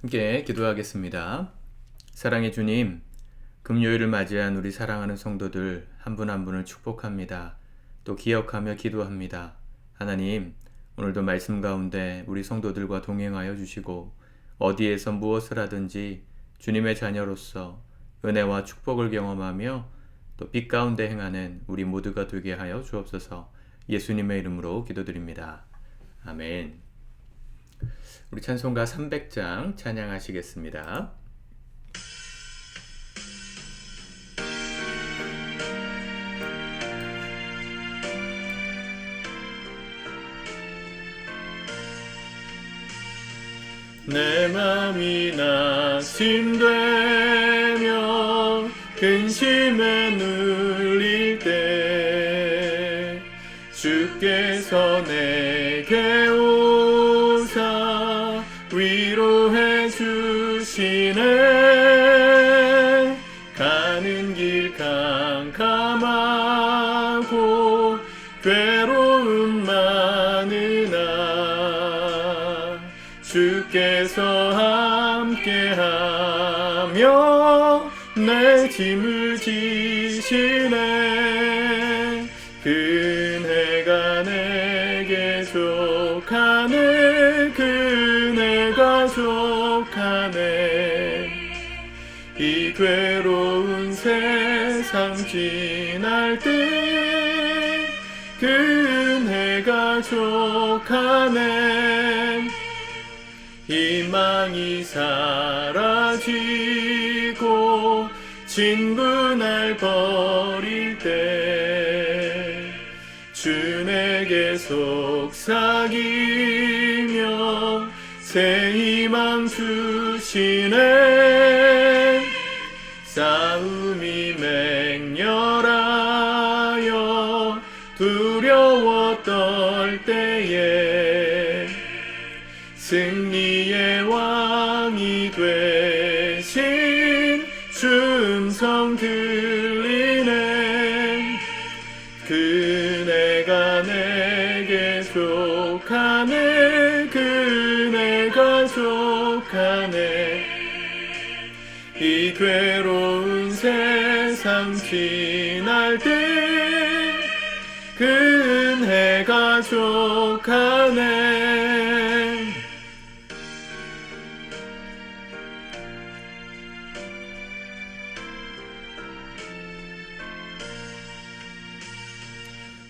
함께 기도하겠습니다. 사랑의 주님, 금요일을 맞이한 우리 사랑하는 성도들 한 분 한 분을 축복합니다. 또 기억하며 기도합니다. 하나님, 오늘도 말씀 가운데 우리 성도들과 동행하여 주시고 어디에서 무엇을 하든지 주님의 자녀로서 은혜와 축복을 경험하며 또 빛 가운데 행하는 우리 모두가 되게 하여 주옵소서. 예수님의 이름으로 기도드립니다. 아멘. 우리 찬송가 300장 찬양하시겠습니다. 내 맘이 낙심되며 근심에 눌릴 때 주께서 내게 오사 위로해 주시네. 가는 길 캄캄하고 괴로움 많으나 주께서 함께하며 내 짐을 지시네. 그네가 내게 족하네. 그네가 족하네. 이 괴로운 세상 지날 때 그네가 족하네. 희망이 사라지고 진분할 버릴 때 주 내게 속삭이며 새 희망 주시네. 싸움이 맹렬하여 두려워 떨 때에 승리의 왕이 되신 주 음성 들리네. 그네가 내게 족하네. 그네가 족하네. 이 괴로운 세상 지날 때 그네가 족하네.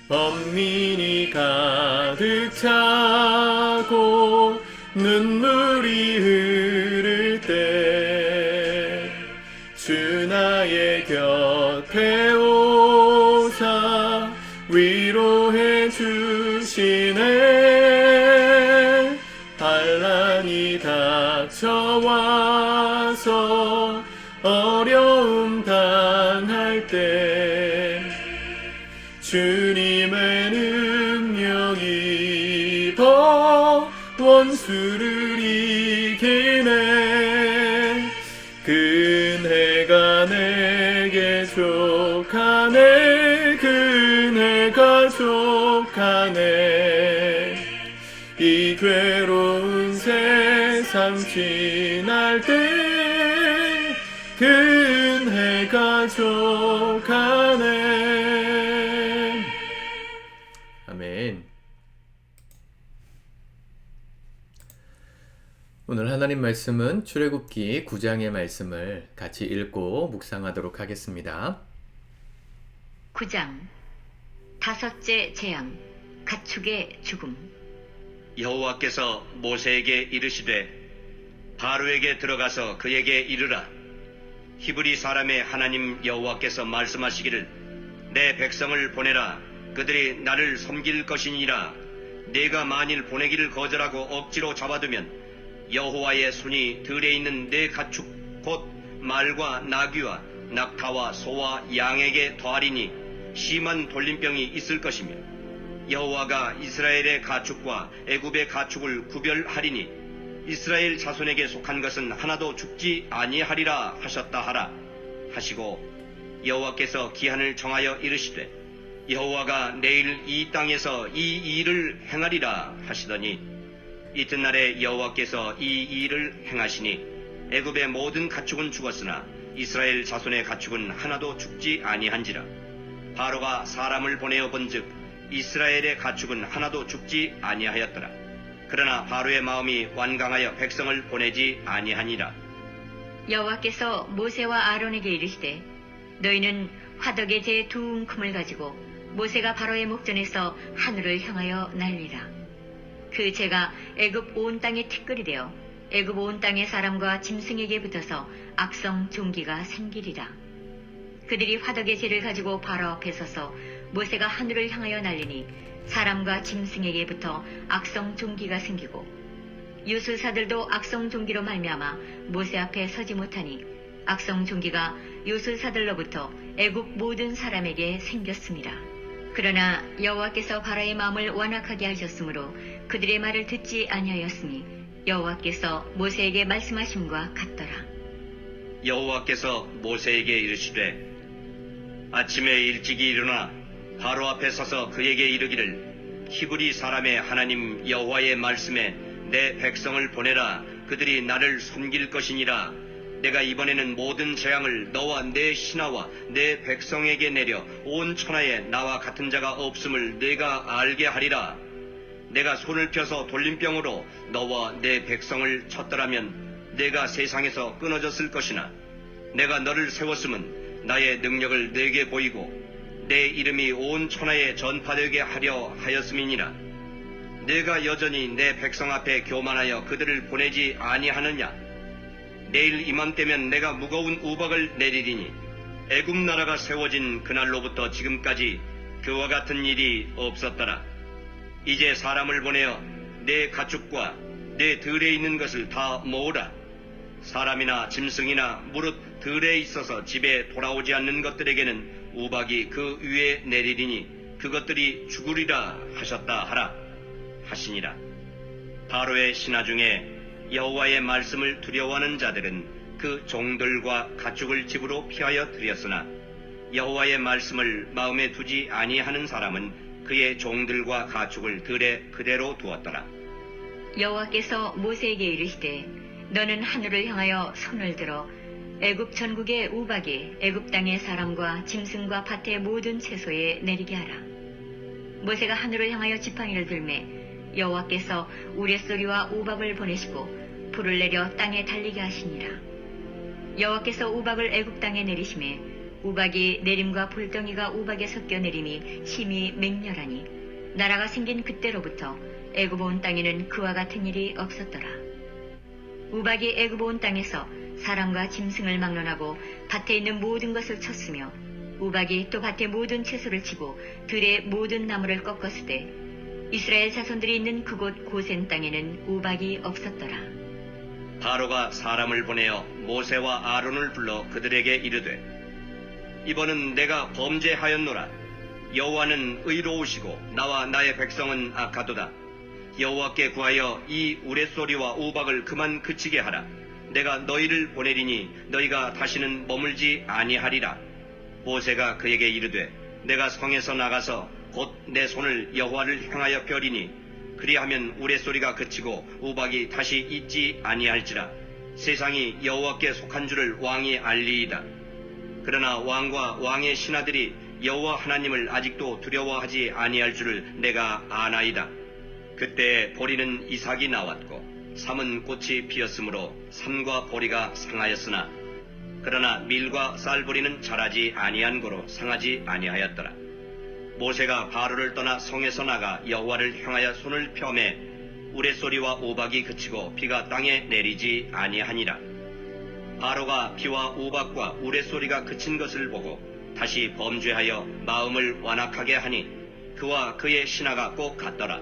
범민이 가득 차고 눈물이 흐를 때 주 나의 곁에 오사 위로해 주시네. 반란이 닥쳐와서 어려움 당할 때 주님의 능력 입어 원수를 이기네. 그네가 내게 족하네. 그네가 족하네. 이 괴로운 세상 지날 때 그네가 족하네. 아멘. 오늘 하나님 말씀은 출애굽기 9장의 말씀을 같이 읽고 묵상하도록 하겠습니다. 9장 다섯째 재앙 가축의 죽음. 여호와께서 모세에게 이르시되 바로에게 들어가서 그에게 이르라. 히브리 사람의 하나님 여호와께서 말씀하시기를 내 백성을 보내라. 그들이 나를 섬길 것이니라. 네가 만일 보내기를 거절하고 억지로 잡아두면 여호와의 손이 들에 있는 내 가축 곧 말과 나귀와 낙타와 소와 양에게 더하리니 심한 돌림병이 있을 것이며 여호와가 이스라엘의 가축과 애굽의 가축을 구별하리니 이스라엘 자손에게 속한 것은 하나도 죽지 아니하리라 하셨다 하라 하시고 여호와께서 기한을 정하여 이르시되 여호와가 내일 이 땅에서 이 일을 행하리라 하시더니 이튿날에 여호와께서 이 일을 행하시니 애굽의 모든 가축은 죽었으나 이스라엘 자손의 가축은 하나도 죽지 아니한지라. 바로가 사람을 보내어 본즉 이스라엘의 가축은 하나도 죽지 아니하였더라. 그러나 바로의 마음이 완강하여 백성을 보내지 아니하니라. 여호와께서 모세와 아론에게 이르시되 너희는 화덕의 재 두 움큼을 가지고 모세가 바로의 목전에서 하늘을 향하여 날리라. 그 재가 애굽 온 땅에 티끌이 되어 애굽 온 땅의 사람과 짐승에게 붙어서 악성 종기가 생기리라. 그들이 화덕의 재를 가지고 바로 앞에 서서 모세가 하늘을 향하여 날리니 사람과 짐승에게 붙어 악성 종기가 생기고 유술사들도 악성 종기로 말미암아 모세 앞에 서지 못하니 악성 종기가 유술사들로부터 애굽 모든 사람에게 생겼습니다. 그러나 여호와께서 바로의 마음을 완악하게 하셨으므로 그들의 말을 듣지 아니하였으니 여호와께서 모세에게 말씀하심과 같더라. 여호와께서 모세에게 이르시되 아침에 일찍이 일어나 바로 앞에 서서 그에게 이르기를 히브리 사람의 하나님 여호와의 말씀에 내 백성을 보내라. 그들이 나를 섬길 것이니라. 내가 이번에는 모든 재앙을 너와 내 신하와 내 백성에게 내려 온 천하에 나와 같은 자가 없음을 내가 알게 하리라. 내가 손을 펴서 돌림병으로 너와 내 백성을 쳤더라면 내가 세상에서 끊어졌을 것이나 내가 너를 세웠음은 나의 능력을 내게 보이고 내 이름이 온 천하에 전파되게 하려 하였음이니라. 내가 여전히 내 백성 앞에 교만하여 그들을 보내지 아니하느냐. 내일 이맘때면 내가 무거운 우박을 내리리니 애굽 나라가 세워진 그날로부터 지금까지 그와 같은 일이 없었더라. 이제 사람을 보내어 내 가축과 내 들에 있는 것을 다 모으라. 사람이나 짐승이나 무릇 들에 있어서 집에 돌아오지 않는 것들에게는 우박이 그 위에 내리리니 그것들이 죽으리라 하셨다 하라 하시니라. 바로의 신하 중에 여호와의 말씀을 두려워하는 자들은 그 종들과 가축을 집으로 피하여 들였으나 여호와의 말씀을 마음에 두지 아니하는 사람은 그의 종들과 가축을 들에 그대로 두었더라. 여호와께서 모세에게 이르시되 너는 하늘을 향하여 손을 들어 애굽 전국의 우박이 애굽 땅의 사람과 짐승과 밭의 모든 채소에 내리게 하라. 모세가 하늘을 향하여 지팡이를 들매 여호와께서 우레소리와 우박을 보내시고 불을 내려 땅에 달리게 하시니라. 여호와께서 우박을 애굽 땅에 내리심에 우박이 내림과 불덩이가 우박에 섞여 내림이 심히 맹렬하니 나라가 생긴 그때로부터 애굽 온 땅에는 그와 같은 일이 없었더라. 우박이 애굽 온 땅에서 사람과 짐승을 막론하고 밭에 있는 모든 것을 쳤으며 우박이 또 밭의 모든 채소를 치고 들의 모든 나무를 꺾었을 때 이스라엘 자손들이 있는 그곳 고센 땅에는 우박이 없었더라. 바로가 사람을 보내어 모세와 아론을 불러 그들에게 이르되 이번은 내가 범죄하였노라. 여호와는 의로우시고 나와 나의 백성은 악하도다. 여호와께 구하여 이 우레소리와 우박을 그만 그치게 하라. 내가 너희를 보내리니 너희가 다시는 머물지 아니하리라. 모세가 그에게 이르되 내가 성에서 나가서 곧 내 손을 여호와를 향하여 펴리니 그리하면 우레소리가 그치고 우박이 다시 있지 아니할지라. 세상이 여호와께 속한 줄을 왕이 알리이다. 그러나 왕과 왕의 신하들이 여호와 하나님을 아직도 두려워하지 아니할 줄을 내가 아나이다. 그때 보리는 이삭이 나왔고 삼은 꽃이 피었으므로 삼과 보리가 상하였으나 그러나 밀과 쌀보리는 자라지 아니한 고로 상하지 아니하였더라. 모세가 바로를 떠나 성에서 나가 여호와를 향하여 손을 펴매 우레소리와 우박이 그치고 비가 땅에 내리지 아니하니라. 바로가 비와 우박과 우레소리가 그친 것을 보고 다시 범죄하여 마음을 완악하게 하니 그와 그의 신하가 꼭 같더라.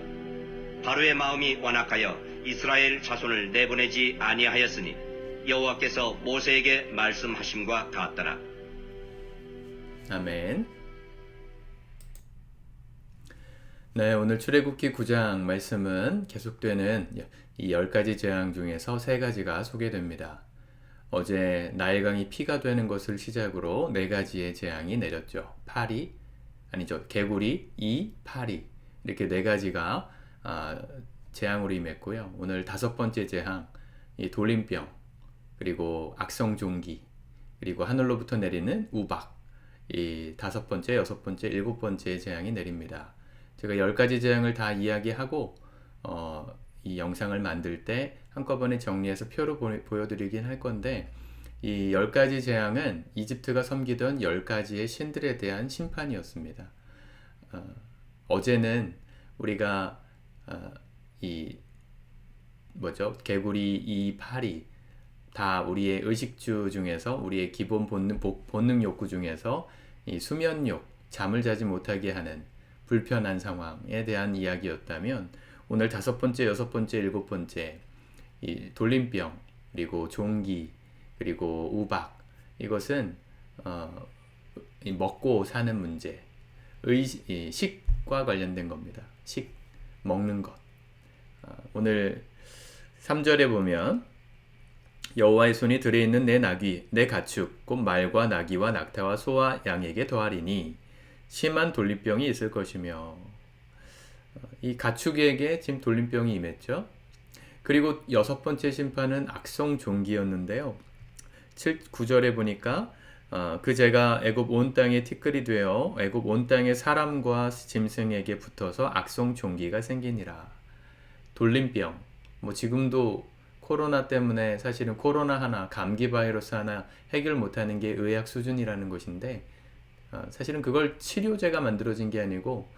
바로의 마음이 완악하여 이스라엘 자손을 내보내지 아니하였으니 여호와께서 모세에게 말씀하심과 같더라. 아멘. 네, 오늘 출애굽기 9장 말씀은 계속되는 이 10가지 재앙 중에서 3가지가 소개됩니다. 어제 나일강이 피가 되는 것을 시작으로 4가지의 재앙이 내렸죠. 개구리, 파리 이렇게 4가지가 재앙으로 임했고요. 오늘 5번째 재앙, 이 돌림병, 그리고 악성종기, 그리고 하늘로부터 내리는 우박, 이 5번째, 6번째, 7번째 재앙이 내립니다. 제가 10가지 재앙을 다 이야기하고 이 영상을 만들 때 한꺼번에 정리해서 표로 보여드리긴 할 건데, 이 10가지 재앙은 이집트가 섬기던 10가지의 신들에 대한 심판이었습니다. 어제는 우리가 이 개구리, 이 파리 다 우리의 의식주 중에서, 우리의 기본 본능 욕구 중에서 이 수면욕, 잠을 자지 못하게 하는 불편한 상황에 대한 이야기였다면, 오늘 5번째, 6번째, 7번째 이 돌림병, 그리고 종기, 그리고 우박, 이것은 이 먹고 사는 문제, 이 식과 관련된 겁니다. 식, 먹는 것. 오늘 3절에 보면 여호와의 손이 들에 있는 내 나귀, 내 가축, 곧 말과 나귀와 낙타와 소와 양에게 더하리니 심한 돌림병이 있을 것이며, 이 가축에게 지금 돌림병이 임했죠. 그리고 6번째 심판은 악성종기였는데요. 9절에 보니까 그 제가 애굽 온 땅에 티끌이 되어 애굽 온 땅의 사람과 짐승에게 붙어서 악성종기가 생기니라. 돌림병, 지금도 코로나 때문에 사실은 코로나 하나, 감기 바이러스 하나 해결 못하는 게 의학 수준이라는 것인데, 사실은 그걸 치료제가 만들어진 게 아니고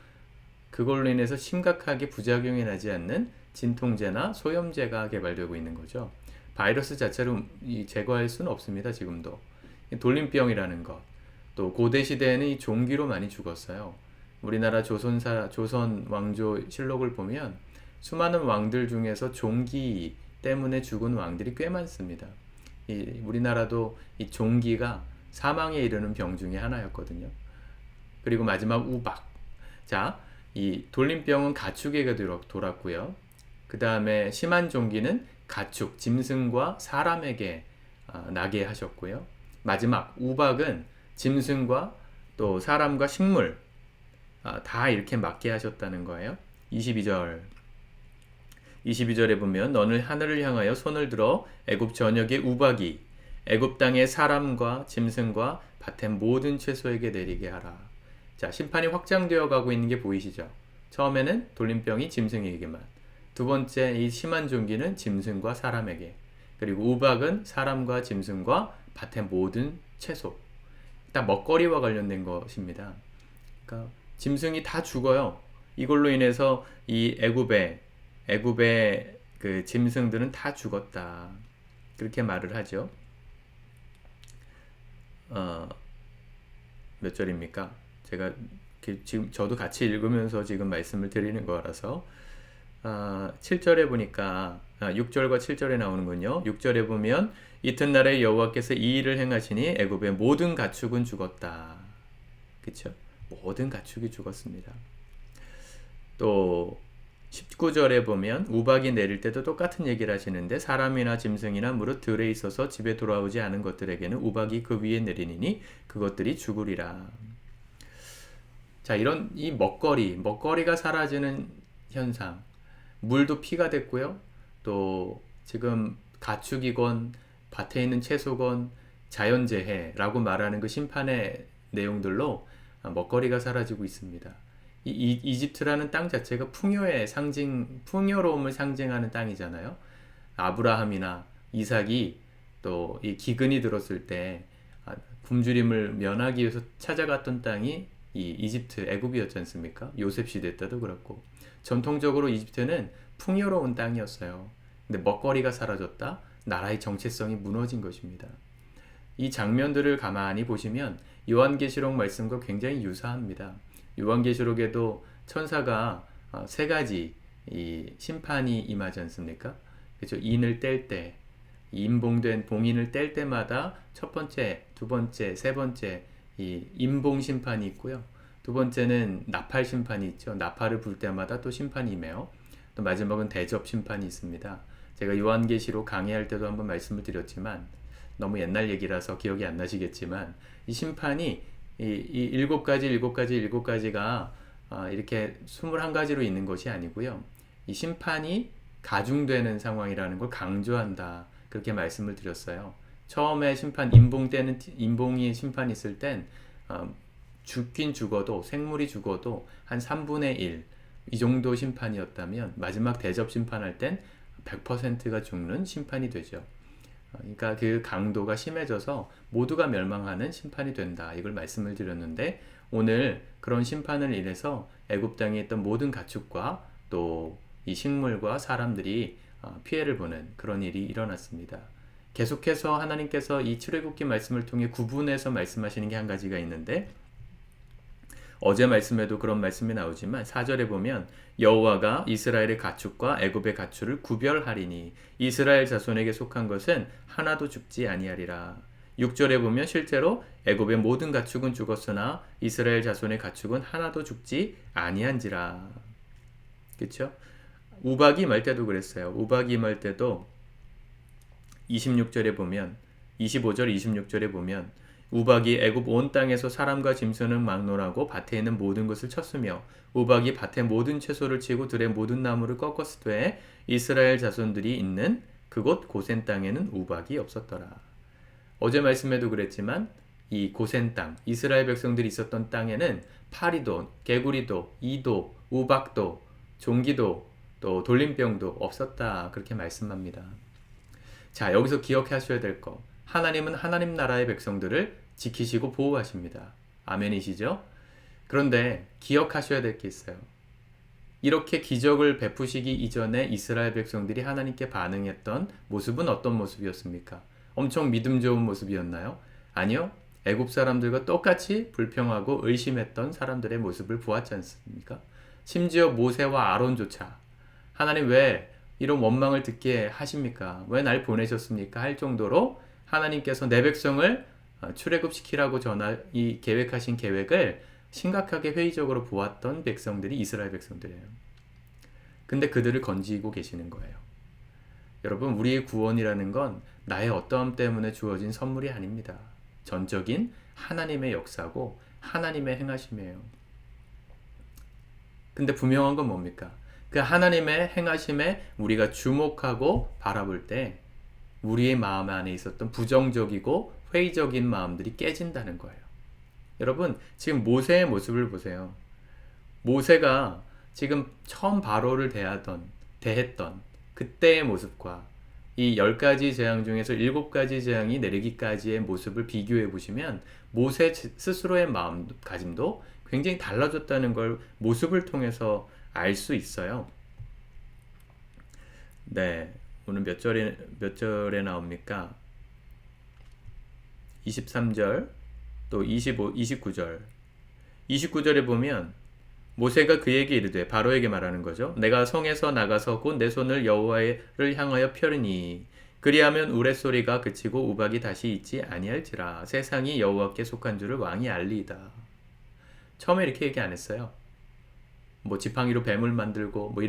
그걸로 인해서 심각하게 부작용이 나지 않는 진통제나 소염제가 개발되고 있는 거죠. 바이러스 자체로 제거할 수는 없습니다. 지금도. 돌림병이라는 것, 또 고대 시대에는 이 종기로 많이 죽었어요. 우리나라 조선 왕조 실록을 보면 수많은 왕들 중에서 종기 때문에 죽은 왕들이 꽤 많습니다. 우리나라도 이 종기가 사망에 이르는 병 중에 하나였거든요. 그리고 마지막 우박. 자, 이 돌림병은 가축에게 돌았고요. 그 다음에 심한 종기는 가축, 짐승과 사람에게 나게 하셨고요. 마지막 우박은 짐승과 또 사람과 식물 다 이렇게 맞게 하셨다는 거예요. 22절에 보면 너는 하늘을 향하여 손을 들어 애굽 전역의 우박이 애굽 땅의 사람과 짐승과 밭의 모든 채소에게 내리게 하라. 자, 심판이 확장되어 가고 있는 게 보이시죠? 처음에는 돌림병이 짐승에게만, 두 번째 이 심한 종기는 짐승과 사람에게, 그리고 우박은 사람과 짐승과 밭의 모든 채소, 딱 먹거리와 관련된 것입니다. 그러니까 짐승이 다 죽어요. 이걸로 인해서 이 애굽의 그 짐승들은 다 죽었다, 그렇게 말을 하죠. 몇 절입니까? 제가 지금 저도 같이 읽으면서 지금 말씀을 드리는 거라서 7절에 보니까 6절과 7절에 나오는군요. 6절에 보면 이튿날에 여호와께서 이 일을 행하시니 애굽의 모든 가축은 죽었다. 그렇죠? 모든 가축이 죽었습니다. 또 19절에 보면 우박이 내릴 때도 똑같은 얘기를 하시는데 사람이나 짐승이나 무릇 들에 있어서 집에 돌아오지 않은 것들에게는 우박이 그 위에 내리니 그것들이 죽으리라. 자, 이런 이 먹거리가 사라지는 현상, 물도 피가 됐고요. 또 지금 가축이건 밭에 있는 채소건 자연재해라고 말하는 그 심판의 내용들로 먹거리가 사라지고 있습니다. 이집트라는 땅 자체가 풍요로움을 상징하는 땅이잖아요. 아브라함이나 이삭이 또 이 기근이 들었을 때 굶주림을 면하기 위해서 찾아갔던 땅이 이 이집트, 애굽이었지 않습니까? 요셉 시대 때도 그렇고 전통적으로 이집트는 풍요로운 땅이었어요. 근데 먹거리가 사라졌다, 나라의 정체성이 무너진 것입니다. 이 장면들을 가만히 보시면 요한계시록 말씀과 굉장히 유사합니다. 요한계시록에도 천사가 3가지 이 심판이 임하지 않습니까? 그렇죠? 인을 뗄 때, 임봉된 봉인을 뗄 때마다 첫 번째, 두 번째, 세 번째 이 임봉 심판이 있고요. 두 번째는 나팔 심판이 있죠. 나팔을 불 때마다 또 심판이 임해요. 또 마지막은 대접 심판이 있습니다. 제가 요한계시록 강의할 때도 한번 말씀을 드렸지만 너무 옛날 얘기라서 기억이 안 나시겠지만 이 심판이 이 7가지가 이렇게 21가지로 있는 것이 아니고요. 이 심판이 가중되는 상황이라는 걸 강조한다. 그렇게 말씀을 드렸어요. 처음에 심판 인봉이 심판이 있을 땐 죽긴 죽어도 생물이 죽어도 한 3분의 1 이 정도 심판이었다면 마지막 대접 심판할 땐 100%가 죽는 심판이 되죠. 그러니까 그 강도가 심해져서 모두가 멸망하는 심판이 된다. 이걸 말씀을 드렸는데 오늘 그런 심판을 인해서 애굽 땅에 있던 모든 가축과 또 이 식물과 사람들이 피해를 보는 그런 일이 일어났습니다. 계속해서 하나님께서 이 출애굽기 말씀을 통해 구분해서 말씀하시는 게 한 가지가 있는데 어제 말씀에도 그런 말씀이 나오지만 4절에 보면 여호와가 이스라엘의 가축과 애굽의 가축을 구별하리니 이스라엘 자손에게 속한 것은 하나도 죽지 아니하리라. 6절에 보면 실제로 애굽의 모든 가축은 죽었으나 이스라엘 자손의 가축은 하나도 죽지 아니한지라. 그렇죠? 우박이 말 때도 그랬어요. 우박이 말 때도 26절에 보면 25절 26절에 보면 우박이 애굽 온 땅에서 사람과 짐승을 막론하고 밭에 있는 모든 것을 쳤으며 우박이 밭의 모든 채소를 치고 들의 모든 나무를 꺾었으되 이스라엘 자손들이 있는 그곳 고센 땅에는 우박이 없었더라. 어제 말씀에도 그랬지만 이 고센 땅, 이스라엘 백성들이 있었던 땅에는 파리도, 개구리도, 이도, 우박도, 종기도, 또 돌림병도 없었다. 그렇게 말씀합니다. 자, 여기서 기억하셔야 될 거. 하나님은 하나님 나라의 백성들을 지키시고 보호하십니다. 아멘이시죠? 그런데 기억하셔야 될 게 있어요. 이렇게 기적을 베푸시기 이전에 이스라엘 백성들이 하나님께 반응했던 모습은 어떤 모습이었습니까? 엄청 믿음 좋은 모습이었나요? 아니요. 애굽 사람들과 똑같이 불평하고 의심했던 사람들의 모습을 보았지 않습니까? 심지어 모세와 아론조차 하나님 왜 이런 원망을 듣게 하십니까? 왜 날 보내셨습니까? 할 정도로 하나님께서 내 백성을 출애굽시키라고 이 계획하신 계획을 심각하게 회의적으로 보았던 백성들이 이스라엘 백성들이에요. 근데 그들을 건지고 계시는 거예요. 여러분, 우리의 구원이라는 건 나의 어떠함 때문에 주어진 선물이 아닙니다. 전적인 하나님의 역사고 하나님의 행하심이에요. 근데 분명한 건 뭡니까? 그 하나님의 행하심에 우리가 주목하고 바라볼 때 우리의 마음 안에 있었던 부정적이고 회의적인 마음들이 깨진다는 거예요. 여러분, 지금 모세의 모습을 보세요. 모세가 지금 처음 바로를 대했던 그때의 모습과 이 10가지 재앙 중에서 7가지 재앙이 내리기까지의 모습을 비교해 보시면 모세 스스로의 마음가짐도 굉장히 달라졌다는 걸 모습을 통해서 알 수 있어요. 네, 오늘 몇 절에 나옵니까? 23절, 또 29절. 29절에 보면 모세가 그에게 이르되 바로에게 말하는 거죠. 내가 성에서 나가서 곧 내 손을 여호와를 향하여 펴리니 그리하면 우레소리가 그치고 우박이 다시 있지 아니할지라. 세상이 여호와께 속한 줄을 왕이 알리이다. 처음에 이렇게 얘기 안 했어요. 뭐 지팡이로 뱀을 만들고 뭐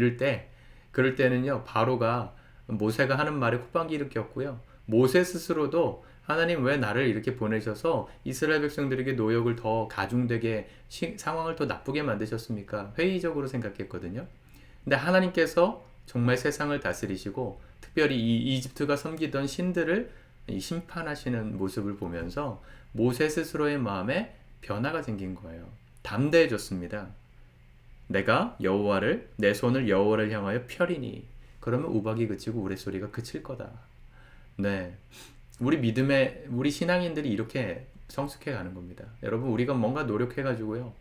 그럴 때는요, 바로가 모세가 하는 말에 콧방귀를 꼈고요. 모세 스스로도 하나님 왜 나를 이렇게 보내셔서 이스라엘 백성들에게 노역을 더 가중되게 상황을 더 나쁘게 만드셨습니까? 회의적으로 생각했거든요. 근데 하나님께서 정말 세상을 다스리시고 특별히 이 이집트가 섬기던 신들을 심판하시는 모습을 보면서 모세 스스로의 마음에 변화가 생긴 거예요. 담대해졌습니다. 내가 내 손을 여호와를 향하여 펴리니 그러면 우박이 그치고 우레소리가 그칠 거다. 네, 우리 신앙인들이 이렇게 성숙해 가는 겁니다. 여러분, 우리가 뭔가 노력해가지고요,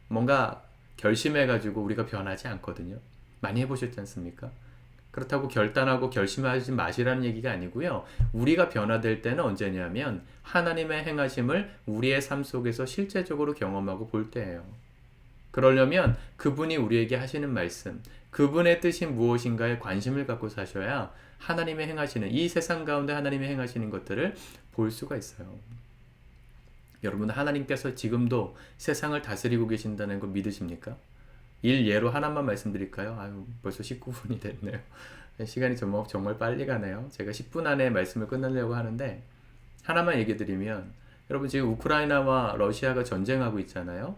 뭔가 결심해가지고 우리가 변하지 않거든요. 많이 해보셨지 않습니까? 그렇다고 결단하고 결심하지 마시라는 얘기가 아니고요. 우리가 변화될 때는 언제냐면 하나님의 행하심을 우리의 삶 속에서 실제적으로 경험하고 볼 때예요. 그러려면 그분이 우리에게 하시는 말씀, 그분의 뜻이 무엇인가에 관심을 갖고 사셔야 하나님의 행하시는, 이 세상 가운데 하나님의 행하시는 것들을 볼 수가 있어요. 여러분, 하나님께서 지금도 세상을 다스리고 계신다는 거 믿으십니까? 일예로 하나만 말씀드릴까요? 벌써 19분이 됐네요. 시간이 정말 빨리 가네요. 제가 10분 안에 말씀을 끝내려고 하는데 하나만 얘기 드리면, 여러분, 지금 우크라이나와 러시아가 전쟁하고 있잖아요.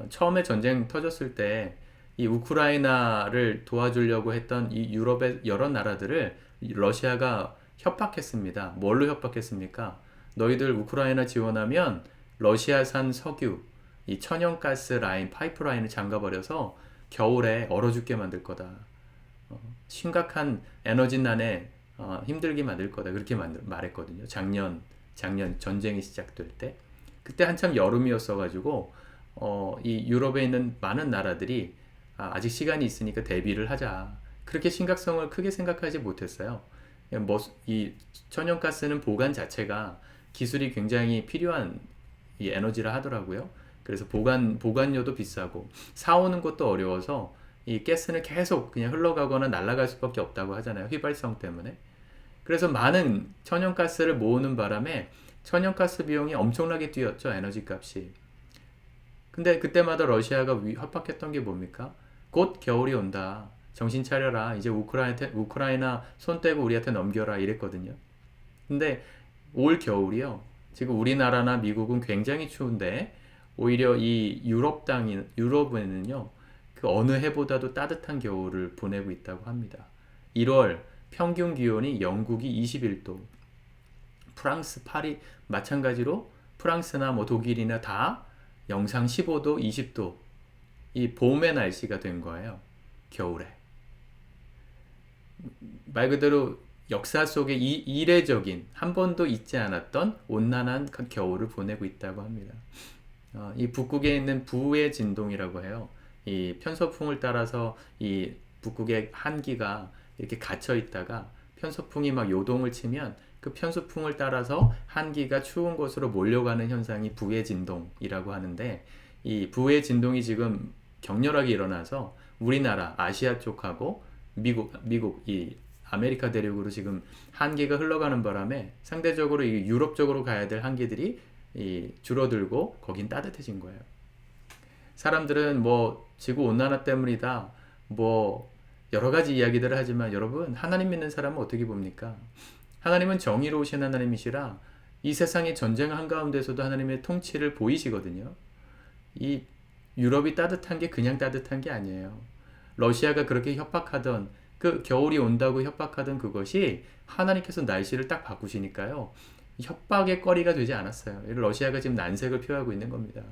처음에 전쟁 터졌을 때 이 우크라이나를 도와주려고 했던 이 유럽의 여러 나라들을 러시아가 협박했습니다. 뭘로 협박했습니까? 너희들 우크라이나 지원하면 러시아산 석유, 이 천연가스 라인, 파이프라인을 잠가버려서 겨울에 얼어 죽게 만들 거다. 심각한 에너지난에 힘들게 만들 거다. 그렇게 말했거든요. 작년 전쟁이 시작될 때. 그때 한참 여름이었어가지고 이 유럽에 있는 많은 나라들이 아직 시간이 있으니까 대비를 하자. 그렇게 심각성을 크게 생각하지 못했어요. 이 천연가스는 보관 자체가 기술이 굉장히 필요한 이 에너지라 하더라고요. 그래서 보관료도 비싸고 사오는 것도 어려워서 이 가스는 계속 그냥 흘러가거나 날아갈 수밖에 없다고 하잖아요. 휘발성 때문에. 그래서 많은 천연가스를 모으는 바람에 천연가스 비용이 엄청나게 뛰었죠. 에너지 값이. 근데 그때마다 러시아가 협박했던 게 뭡니까? 곧 겨울이 온다. 정신 차려라. 이제 우크라이나 손 떼고 우리한테 넘겨라. 이랬거든요. 근데 올 겨울이요. 지금 우리나라나 미국은 굉장히 추운데 오히려 이 유럽에는요. 그 어느 해보다도 따뜻한 겨울을 보내고 있다고 합니다. 1월 평균 기온이 영국이 21도, 프랑스, 파리 마찬가지로 프랑스나 뭐 독일이나 다 영상 15도, 20도 이 봄의 날씨가 된 거예요. 겨울에. 말 그대로 역사 속에 이례적인 한 번도 있지 않았던 온난한 겨울을 보내고 있다고 합니다. 이 북극에 있는 부의 진동이라고 해요. 이 편서풍을 따라서 이 북극의 한기가 이렇게 갇혀 있다가 편서풍이 막 요동을 치면 그 편서풍을 따라서 한기가 추운 곳으로 몰려가는 현상이 부의 진동이라고 하는데 이 부의 진동이 지금 격렬하게 일어나서 우리나라 아시아 쪽하고 미국 이 아메리카 대륙으로 지금 한기가 흘러가는 바람에 상대적으로 이 유럽 쪽으로 가야 될 한기들이 줄어들고 거긴 따뜻해진 거예요. 사람들은 뭐 지구 온난화 때문이다 뭐 여러 가지 이야기들을 하지만 여러분 하나님 믿는 사람은 어떻게 봅니까? 하나님은 정의로우신 하나님이시라 이 세상의 전쟁 한가운데서도 하나님의 통치를 보이시거든요. 이 유럽이 따뜻한 게 그냥 따뜻한 게 아니에요. 러시아가 그렇게 협박하던 그 겨울이 온다고 협박하던 그것이 하나님께서 날씨를 딱 바꾸시니까요. 협박의 거리가 되지 않았어요. 러시아가 지금 난색을 표하고 있는 겁니다.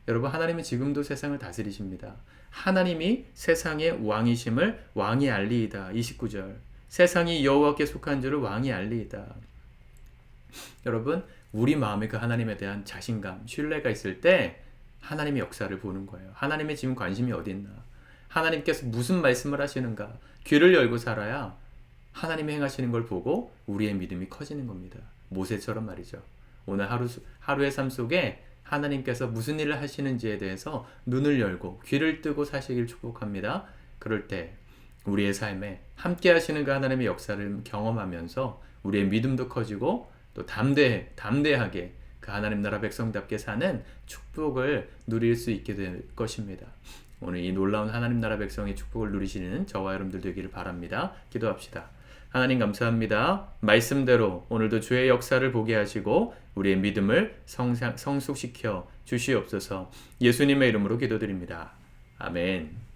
여러분 하나님은 지금도 세상을 다스리십니다. 하나님이 세상의 왕이심을 왕이 알리이다. 29절 세상이 여호와께 속한 줄을 왕이 알리이다. 여러분 우리 마음에 그 하나님에 대한 자신감, 신뢰가 있을 때 하나님의 역사를 보는 거예요. 하나님의 지금 관심이 어디 있나? 하나님께서 무슨 말씀을 하시는가? 귀를 열고 살아야 하나님이 행하시는 걸 보고 우리의 믿음이 커지는 겁니다. 모세처럼 말이죠. 오늘 하루의 삶 속에 하나님께서 무슨 일을 하시는지에 대해서 눈을 열고 귀를 뜨고 사시길 축복합니다. 그럴 때 우리의 삶에 함께 하시는 그 하나님의 역사를 경험하면서 우리의 믿음도 커지고 또 담대하게 그 하나님 나라 백성답게 사는 축복을 누릴 수 있게 될 것입니다. 오늘 이 놀라운 하나님 나라 백성의 축복을 누리시는 저와 여러분들 되기를 바랍니다. 기도합시다. 하나님 감사합니다. 말씀대로 오늘도 주의 역사를 보게 하시고 우리의 믿음을 성숙시켜 주시옵소서. 예수님의 이름으로 기도드립니다. 아멘.